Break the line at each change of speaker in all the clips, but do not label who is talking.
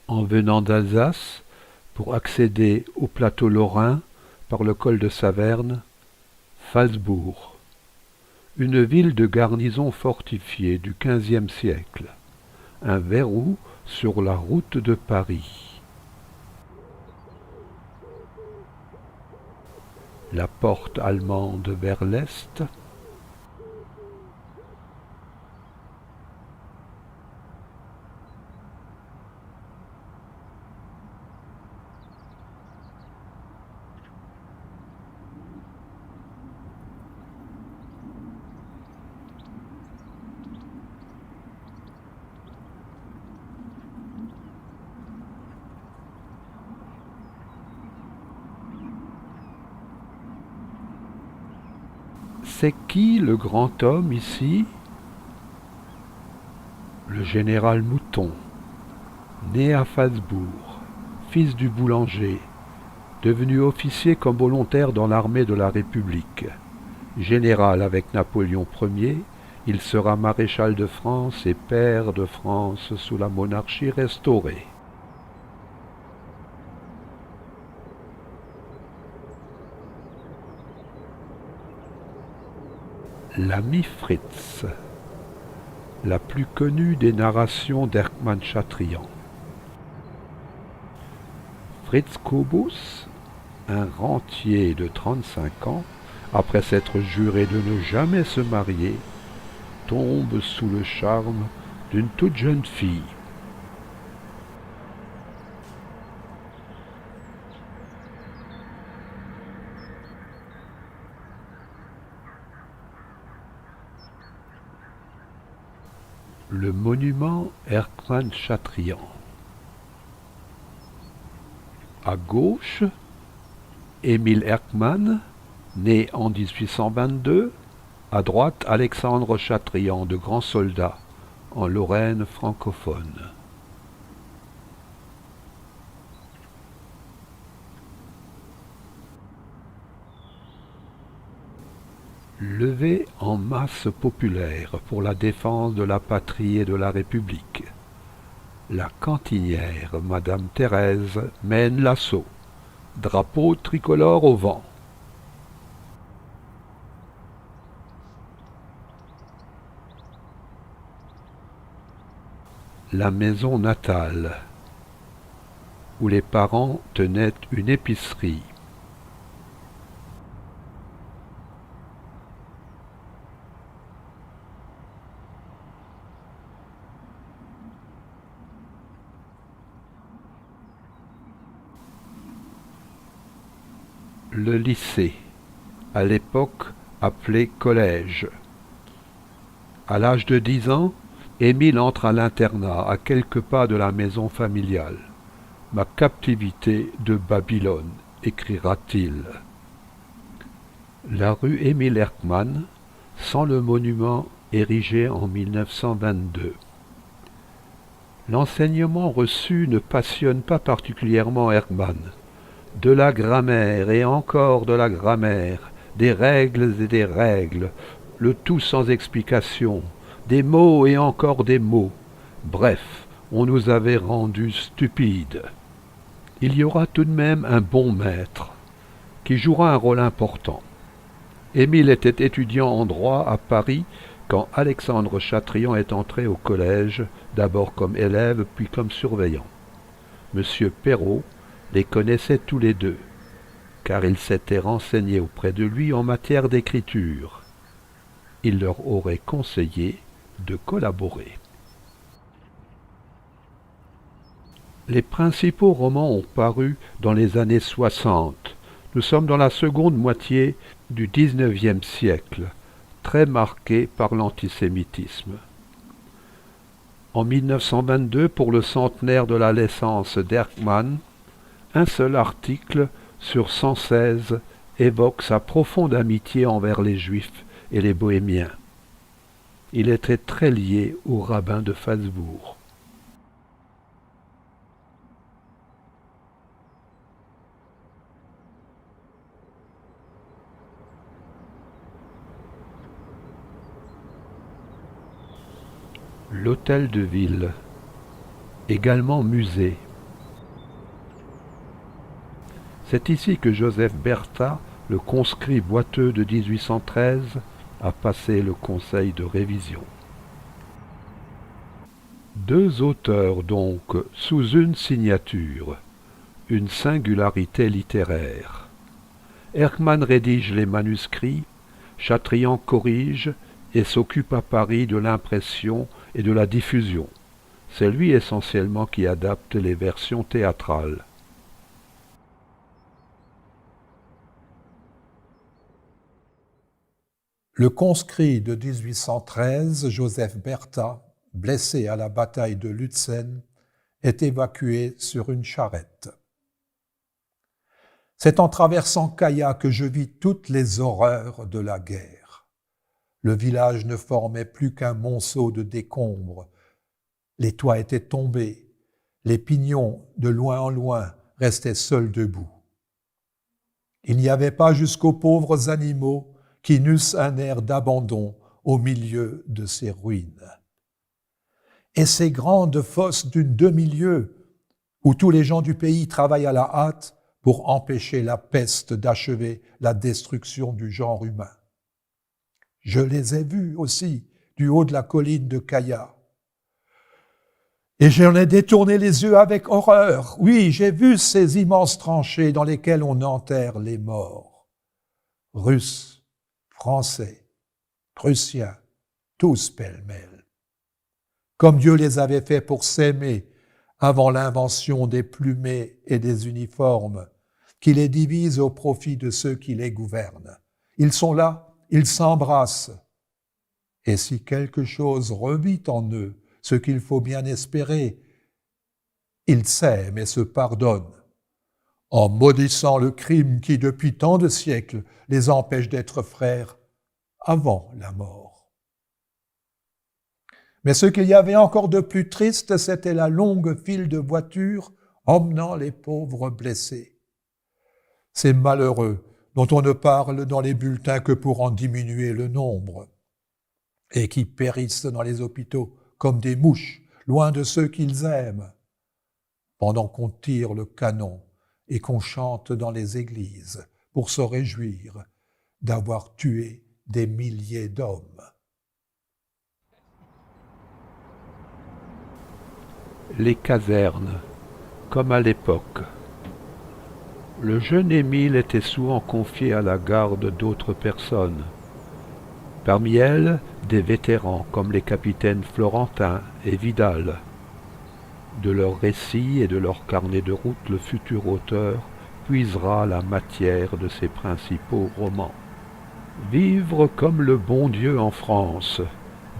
en venant d'Alsace pour accéder au plateau lorrain par le col de Saverne, Phalsbourg, une ville de garnison fortifiée du XVe siècle, un verrou sur la route de Paris. La porte allemande vers l'est, c'est qui le grand homme ici? Le général Mouton, né à Phalsbourg, fils du boulanger, devenu officier comme volontaire dans l'armée de la République. Général avec Napoléon Ier, il sera maréchal de France et pair de France sous la monarchie restaurée. L'ami Fritz, la plus connue des narrations d'Erckmann-Chatrian. Fritz Kobus, un rentier de 35 ans, après s'être juré de ne jamais se marier, tombe sous le charme d'une toute jeune fille. Le monument Erckmann-Chatrian. À gauche, Émile Erckmann, né en 1822, à droite Alexandre Chatrian, de grand soldat, en Lorraine francophone. Levée en masse populaire pour la défense de la patrie et de la République. La cantinière Madame Thérèse mène l'assaut. Drapeau tricolore au vent. La maison natale, où les parents tenaient une épicerie. Le lycée, à l'époque appelé collège. À l'âge de 10 ans, Émile entre à l'internat à quelques pas de la maison familiale. Ma captivité de Babylone, écrira-t-il. La rue Émile Erckmann, sans le monument érigé en 1922. L'enseignement reçu ne passionne pas particulièrement Erckmann. De la grammaire et encore de la grammaire, des règles et des règles, le tout sans explication, des mots et encore des mots. Bref, on nous avait rendus stupides. Il y aura tout de même un bon maître, qui jouera un rôle important. Émile était étudiant en droit à Paris quand Alexandre Chatrian est entré au collège, d'abord comme élève puis comme surveillant. Monsieur Perrault les connaissait tous les deux, car il s'était renseigné auprès de lui en matière d'écriture. Il leur aurait conseillé de collaborer. Les principaux romans ont paru dans les années 60. Nous sommes dans la seconde moitié du XIXe siècle, très marquée par l'antisémitisme. En 1922, pour le centenaire de la naissance d'Erckmann, un seul article sur 116 évoque sa profonde amitié envers les Juifs et les Bohémiens. Il était très lié au rabbin de Phalsbourg. L'hôtel de ville, également musée. C'est ici que Joseph Bertha, le conscrit boiteux de 1813, a passé le conseil de révision. Deux auteurs donc, sous une signature, une singularité littéraire. Erckmann rédige les manuscrits, Chatrian corrige et s'occupe à Paris de l'impression et de la diffusion. C'est lui essentiellement qui adapte les versions théâtrales.
Le conscrit de 1813, Joseph Bertha, blessé à la bataille de Lutzen, est évacué sur une charrette. C'est en traversant Caya que je vis toutes les horreurs de la guerre. Le village ne formait plus qu'un monceau de décombres. Les toits étaient tombés. Les pignons, de loin en loin, restaient seuls debout. Il n'y avait pas jusqu'aux pauvres animaux qui n'eussent un air d'abandon au milieu de ces ruines. Et ces grandes fosses d'une demi-lieue, où tous les gens du pays travaillent à la hâte pour empêcher la peste d'achever la destruction du genre humain. Je les ai vus aussi du haut de la colline de Caya. Et j'en ai détourné les yeux avec horreur. Oui, j'ai vu ces immenses tranchées dans lesquelles on enterre les morts. Russes, Français, Prussiens, tous pêle-mêle. Comme Dieu les avait faits pour s'aimer avant l'invention des plumées et des uniformes, qui les divisent au profit de ceux qui les gouvernent. Ils sont là, ils s'embrassent. Et si quelque chose revit en eux, ce qu'il faut bien espérer, ils s'aiment et se pardonnent, en maudissant le crime qui, depuis tant de siècles, les empêche d'être frères avant la mort. Mais ce qu'il y avait encore de plus triste, c'était la longue file de voitures emmenant les pauvres blessés. Ces malheureux dont on ne parle dans les bulletins que pour en diminuer le nombre, et qui périssent dans les hôpitaux comme des mouches, loin de ceux qu'ils aiment, pendant qu'on tire le canon et qu'on chante dans les églises pour se réjouir d'avoir tué des milliers d'hommes.
Les casernes, comme à l'époque. Le jeune Émile était souvent confié à la garde d'autres personnes. Parmi elles, des vétérans comme les capitaines Florentin et Vidal. De leurs récits et de leurs carnets de route, le futur auteur puisera la matière de ses principaux romans. Vivre comme le bon Dieu en France,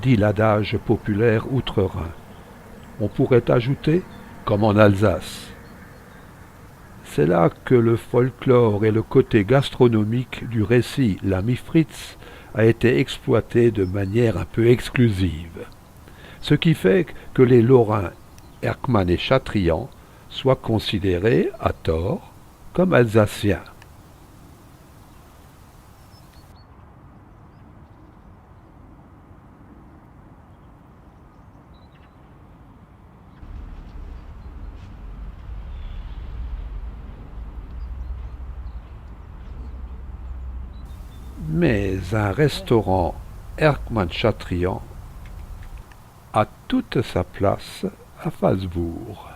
dit l'adage populaire outre-Rhin. On pourrait ajouter comme en Alsace. C'est là que le folklore et le côté gastronomique du récit L'Ami Fritz a été exploité de manière un peu exclusive. Ce qui fait que les Lorrains, Erckmann et Chatrian soient considérés, à tort, comme alsaciens. Mais un restaurant Erckmann-Chatrian a toute sa place à Fasbourg.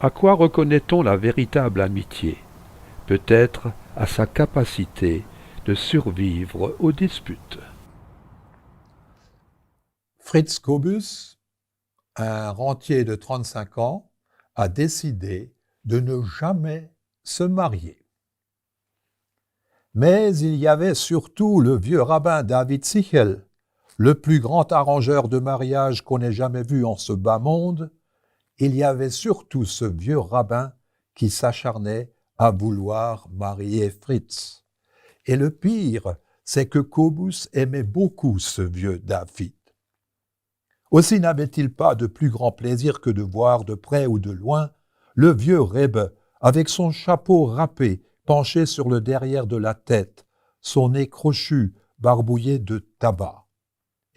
À quoi reconnaît-on la véritable amitié? Peut-être à sa capacité de survivre aux disputes.
Fritz Kobus, un rentier de 35 ans, a décidé de ne jamais se marier. Mais il y avait surtout le vieux rabbin David Sichel, le plus grand arrangeur de mariage qu'on ait jamais vu en ce bas monde. Il y avait surtout ce vieux rabbin qui s'acharnait à vouloir marier Fritz. Et le pire, c'est que Kobus aimait beaucoup ce vieux David. Aussi n'avait-il pas de plus grand plaisir que de voir de près ou de loin le vieux Rebbe avec son chapeau râpé penché sur le derrière de la tête, son nez crochu barbouillé de tabac.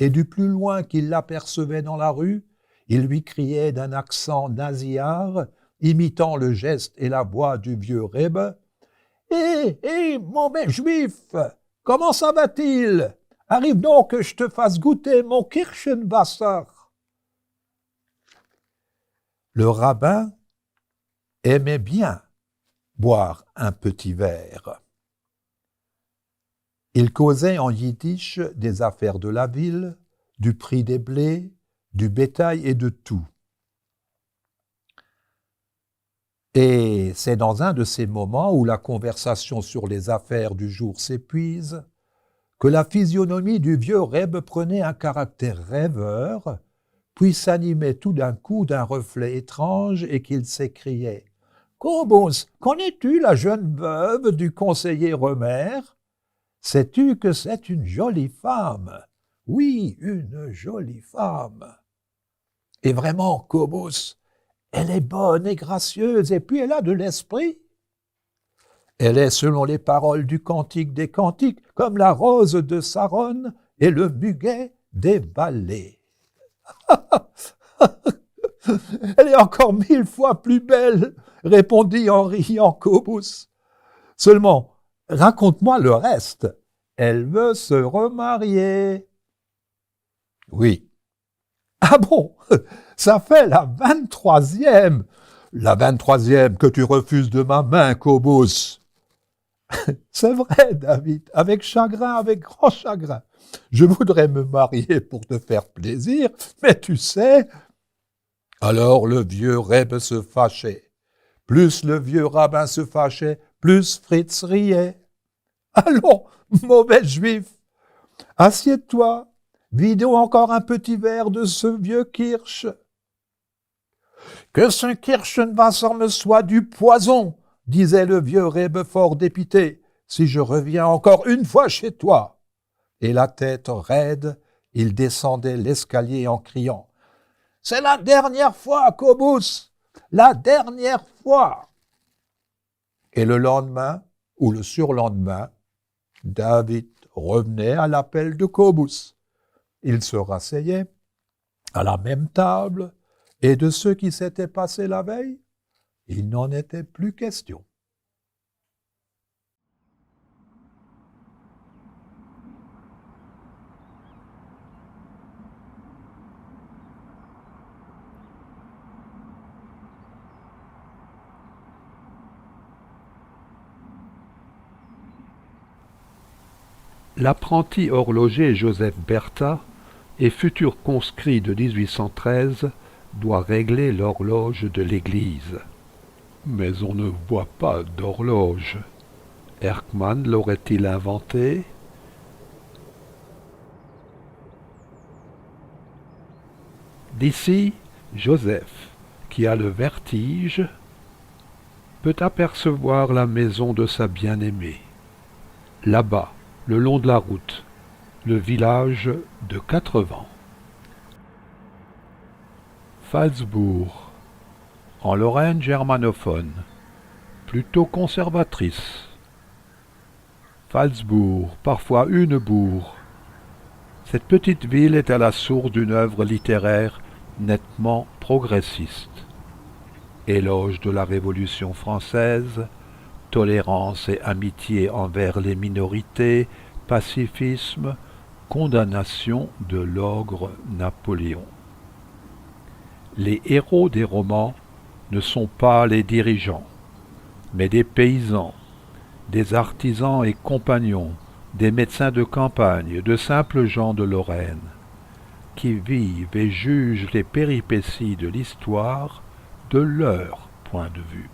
et du plus loin qu'il l'apercevait dans la rue, il lui criait d'un accent nasillard, imitant le geste et la voix du vieux Rebbe. « Hé, mon bel juif, comment ça va-t-il? Arrive donc que je te fasse goûter mon Kirschenwasser. » Le rabbin aimait bien boire un petit verre. Il causait en yiddish des affaires de la ville, du prix des blés, du bétail et de tout. Et c'est dans un de ces moments où la conversation sur les affaires du jour s'épuise que la physionomie du vieux Rebbe prenait un caractère rêveur, puis s'animait tout d'un coup d'un reflet étrange et qu'il s'écriait « Kobus, connais-tu la jeune veuve du conseiller Remer? Sais-tu que c'est une jolie femme? Oui, une jolie femme. Et vraiment, Kobus, elle est bonne et gracieuse, et puis elle a de l'esprit. Elle est, selon les paroles du Cantique des Cantiques, comme la rose de Saron et le muguet des vallées. Elle est encore 1000 fois plus belle, répondit en riant Kobus. Seulement, raconte-moi le reste. Elle veut se remarier. Oui. Ah bon, ça fait la 23e. La 23e que tu refuses de ma main, Kobus. C'est vrai, David, avec chagrin, avec grand chagrin. Je voudrais me marier pour te faire plaisir, mais tu sais... Alors le vieux Rebbe se fâchait. Plus le vieux rabbin se fâchait, plus Fritz riait. Allons, mauvais juif, assieds-toi, vidons encore un petit verre de ce vieux Kirsch. Que ce Kirschenwasser me soit du poison, disait le vieux Rebbe fort dépité, si je reviens encore une fois chez toi. Et la tête raide, il descendait l'escalier en criant. C'est la dernière fois, Kobus, la dernière fois. Et le lendemain, ou le surlendemain, David revenait à l'appel de Kobus. Il se rasseyait à la même table, et de ce qui s'était passé la veille, il n'en était plus question.
L'apprenti horloger Joseph Bertha et futur conscrit de 1813 doit régler l'horloge de l'église. Mais on ne voit pas d'horloge. Erckmann l'aurait-il inventé? D'ici, Joseph, qui a le vertige, peut apercevoir la maison de sa bien-aimée. Là-bas, le long de la route, le village de Quatre-Vents. Phalsbourg, en Lorraine germanophone, plutôt conservatrice. Phalsbourg, parfois une bourg. Cette petite ville est à la source d'une œuvre littéraire nettement progressiste. Éloge de la Révolution française, tolérance et amitié envers les minorités, pacifisme, condamnation de l'ogre Napoléon. Les héros des romans ne sont pas les dirigeants, mais des paysans, des artisans et compagnons, des médecins de campagne, de simples gens de Lorraine, qui vivent et jugent les péripéties de l'histoire de leur point de vue.